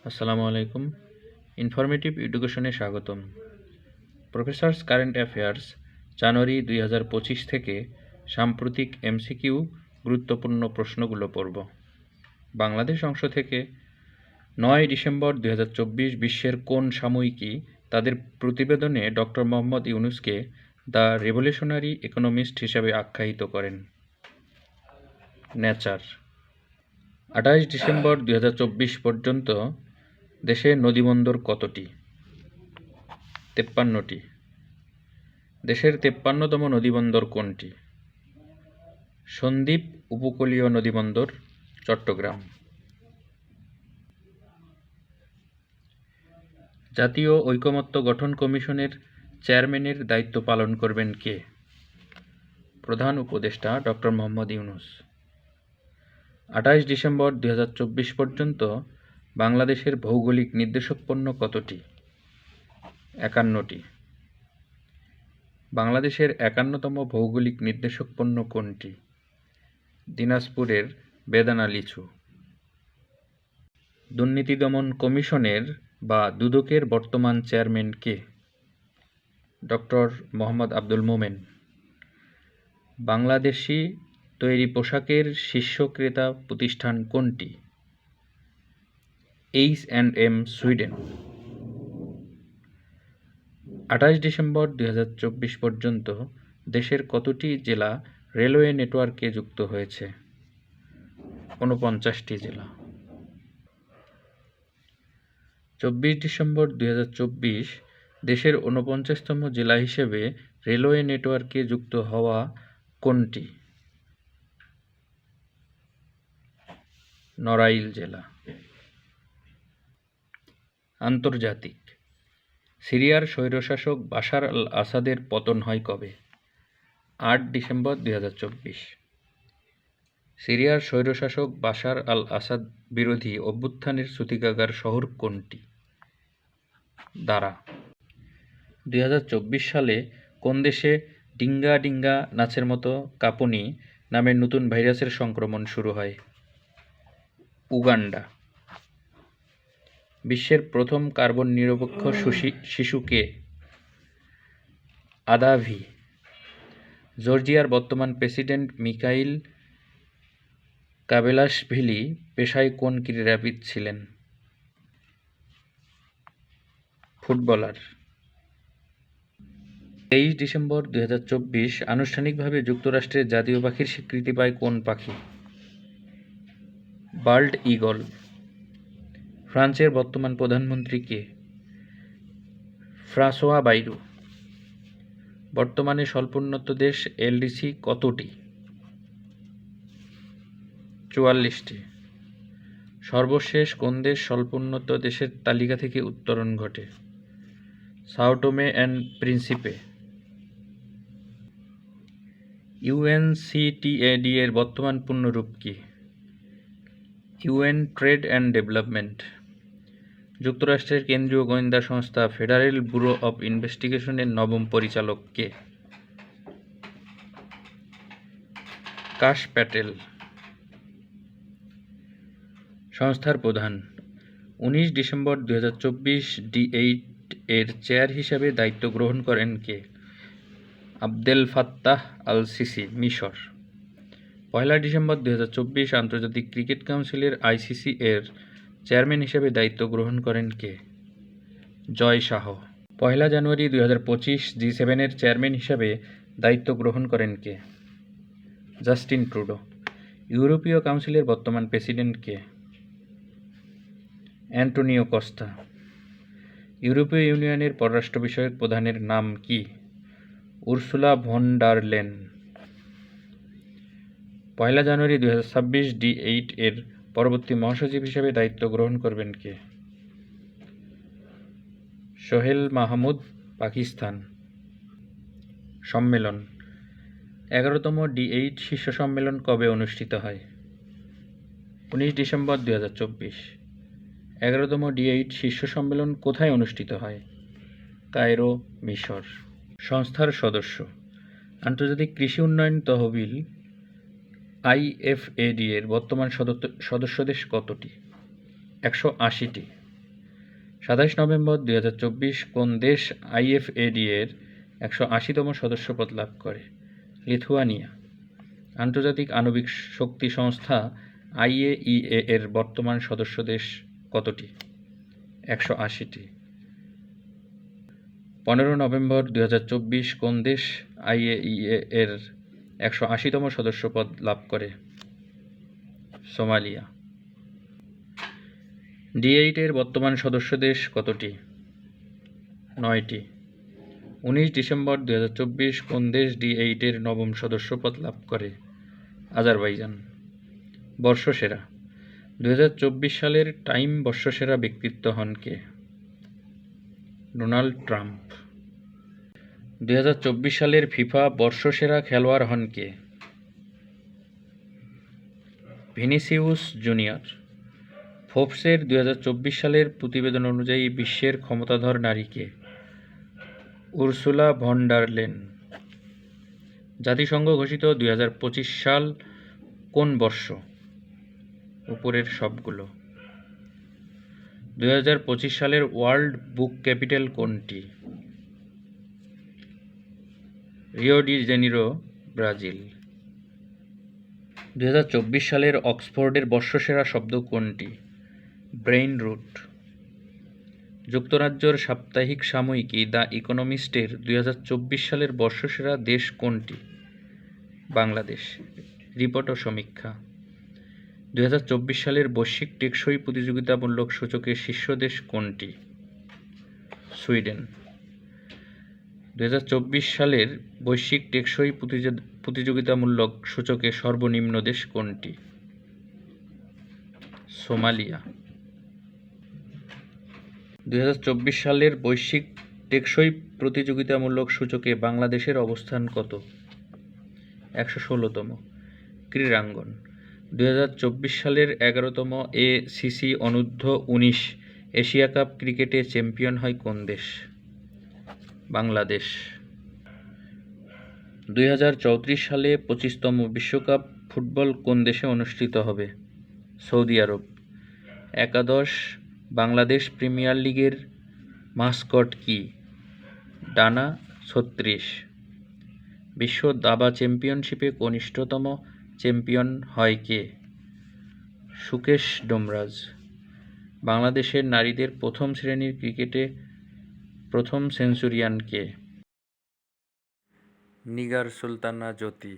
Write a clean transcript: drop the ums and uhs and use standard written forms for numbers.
আসসালামু আলাইকুম। ইনফরমেটিভ এডুকেশনে স্বাগতম। প্রফেসরস কারেন্ট অ্যাফেয়ার্স জানুয়ারি 2025 থেকে সাম্প্রতিক এমসিকিউ গুরুত্বপূর্ণ প্রশ্নগুলো পড়ব। বাংলাদেশ অংশ থেকে 9 ডিসেম্বর 2024 বিশ্বের কোন সাময়িকী তাদের প্রতিবেদনে ডক্টর মোহাম্মদ ইউনূসকে দ্য রেভলিউশনারি ইকোনমিস্ট হিসাবে আখ্যায়িত করেন? নেচার। 28 ডিসেম্বর 2024 পর্যন্ত দেশে নদীবন্দর কতটি? 53টি। দেশের 53তম নদীবন্দর কোনটি? সন্দ্বীপ উপকূলীয় নদীবন্দর, চট্টগ্রাম। জাতীয় ঐকমত্য গঠন কমিশনের চেয়ারম্যানের দায়িত্ব পালন করবেন কে? প্রধান উপদেষ্টা ডক্টর মোহাম্মদ ইউনূস। 28 ডিসেম্বর 2024 পর্যন্ত বাংলাদেশের ভৌগোলিক নির্দেশক পণ্য কতটি? 51টি। বাংলাদেশের 51তম ভৌগোলিক নির্দেশক পণ্য কোনটি? দিনাজপুরের বেদানা লিচু। দুর্নীতি দমন কমিশনের বা দুদকের বর্তমান চেয়ারম্যান কে? ডক্টর মোহাম্মদ আব্দুল মোমেন। বাংলাদেশি তৈরি পোশাকের শীর্ষ ক্রেতা প্রতিষ্ঠান কোনটি? H&M, Sweden. 28 ডিসেম্বর 2024 পর্যন্ত দেশের কতটি জেলা রেলওয়ে নেটওয়ার্কে যুক্ত হয়েছে? 49টি জেলা। 24 ডিসেম্বর 2024 দেশের 49তম জেলা হিসেবে রেলওয়ে নেটওয়ার্কে যুক্ত হওয়া কোনটি? নড়াইল জেলা। আন্তর্জাতিক। সিরিয়ার স্বৈরশাসক বাশার আল আসাদের পতন হয় কবে? 8 ডিসেম্বর 2024। সিরিয়ার স্বৈরশাসক বাশার আল আসাদ বিরোধী অভ্যুত্থানের সূতিকাগার শহর কোনটি? দারা। 2024 সালে কোন দেশে ডিঙ্গা ডিঙ্গা নাচের মতো কাঁপুনি নামের নতুন ভাইরাসের সংক্রমণ শুরু হয়? উগান্ডা। বিশ্বের প্রথম কার্বন নিরপেক্ষ শিশু কে? আদাভি। জর্জিয়ার বর্তমান প্রেসিডেন্ট মিখাইল কাবেলাশভিলি পেশায় কোন ক্রীড়াবিদ ছিলেন? ফুটবলার। 23 ডিসেম্বর 2024 আনুষ্ঠানিকভাবে যুক্তরাষ্ট্রের জাতীয় পাখির স্বীকৃতি পায় কোন পাখি? Bald eagle. ফ্রান্সের বর্তমান প্রধানমন্ত্রী কে? ফ্রাঁসোয়া বাইরু। বর্তমানে স্বল্পোন্নত দেশ এলডিসি কতটি? 44টি। সর্বশেষ কোন দেশ স্বল্পোন্নত দেশের তালিকা থেকে উত্তরণ ঘটে? Sao Tome and Principe. UNCTAD এর বর্তমান পূর্ণরূপ কি? UN trade and development. যুক্তরাষ্ট্রের কেন্দ্রীয় গোয়েন্দা সংস্থা ফেডারেল ব্যুরো অব ইনভেস্টিগেশনের নবম পরিচালক কে? কাশ প্যাটেল। সংস্থার প্রধান। 19 ডিসেম্বর 2024 D8 এর চেয়ার হিসাবে দায়িত্ব গ্রহণ করেন কে? আবদেল ফাত্তাহ আল সিসি, মিশর। 1 ডিসেম্বর 2024 আন্তর্জাতিক ক্রিকেট কাউন্সিলের আইসিসি এর চেয়ারম্যান হিসেবে দায়িত্ব গ্রহণ করেন কে? জয় শাহ। 1 জানুয়ারি 2025 G7 এর চেয়ারম্যান হিসাবে দায়িত্ব গ্রহণ করেন কে? Justin Trudeau. ইউরোপীয় কাউন্সিলের বর্তমান প্রেসিডেন্ট কে? Antonio Costa. ইউরোপীয় ইউনিয়নের পররাষ্ট্র বিষয়ক প্রধানের নাম কি? Ursula von der Leyen. 1 January 2026 D8 এর পরবর্তী মহাসচিব হিসেবে দায়িত্ব গ্রহণ করবেন কে? সোহেল মাহমুদ, পাকিস্তান। সম্মেলন। 11তম D8 শীর্ষ সম্মেলন কবে অনুষ্ঠিত হয়? 19 ডিসেম্বর 2024। 11তম D8 শীর্ষ সম্মেলন কোথায় অনুষ্ঠিত হয়? কায়রো, মিশর। সংস্থার সদস্য। আন্তর্জাতিক কৃষি উন্নয়ন তহবিল IFAD এর বর্তমান সদস্য দেশ কতটি? 180টি। 27 নভেম্বর 2024 কোন দেশ আইএফএডি এর 180তম সদস্যপদ লাভ করে? লিথুয়ানিয়া। আন্তর্জাতিক আণবিক শক্তি সংস্থা আইএইএ এর বর্তমান সদস্য দেশ কতটি? 180টি। 15 নভেম্বর 2024 কোন দেশ আইএইএ এর 180তম সদস্যপদ লাভ করে? সোমালিয়া। D8 এর বর্তমান সদস্য দেশ কতটি? 9টি। 19 ডিসেম্বর 2024 কোন দেশ D8 এর নবম সদস্যপদ লাভ করে? আজারবাইজান। বর্ষসেরা। 2024 সালের টাইম বর্ষসেরা ব্যক্তিত্ব হন কে? Donald Trump. 2024 সালের ফিফা বর্ষসেরা খেলোয়াড় হন কে? Vinicius junior. ফোর্বসের 2024 সালের প্রতিবেদন অনুযায়ী বিশ্বের ক্ষমতাধর নারী কে? Ursula von der Leyen. জাতিসংঘ ঘোষিত 2025 সাল কোন বর্ষ? উপরের সবগুলো। 2025 সালের ওয়ার্ল্ড বুক ক্যাপিটাল কোনটি? Rio de Janeiro, Brazil. 2024 সালের অক্সফোর্ডের বর্ষসেরা শব্দ কোনটি? Brain rot. যুক্তরাজ্যের সাপ্তাহিক সাময়িকী দ্য ইকোনমিস্টের 2024 সালের বর্ষসেরা দেশ কোনটি? বাংলাদেশ। রিপোর্ট ও সমীক্ষা। 2024 সালের বৈশ্বিক টেকসই প্রতিযোগিতামূলক সূচকের শীর্ষ দেশ কোনটি? সুইডেন। 2024 সালের বৈশ্বিক টেকসই প্রতিযোগিতামূলক সূচকে সর্বনিম্ন দেশ কোনটি? সোমালিয়া। 2024 সালের বৈশ্বিক টেকসই প্রতিযোগিতামূলক সূচকে বাংলাদেশের অবস্থান কত? 116তম। ক্রীড়াঙ্গন। 2024 সালের 11তম ACC অনূর্ধ্ব-19 এশিয়া কাপ ক্রিকেটে চ্যাম্পিয়ন হয় কোন দেশ? বাংলাদেশ। 2034 সালে 25তম বিশ্বকাপ ফুটবল কোন দেশে অনুষ্ঠিত হবে? সৌদি আরব। একাদশ বাংলাদেশ প্রিমিয়ার লিগের মাসকট কি? ডানা 36। বিশ্ব দাবা চ্যাম্পিয়নশিপে কনিষ্ঠতম চ্যাম্পিয়ন হয় কে? সুকেশ ডোমরাজ। বাংলাদেশের নারীদের প্রথম শ্রেণীর ক্রিকেটে প্রথম সেঞ্চুরিয়ান কে? নিগার সুলতানা জ্যোতি।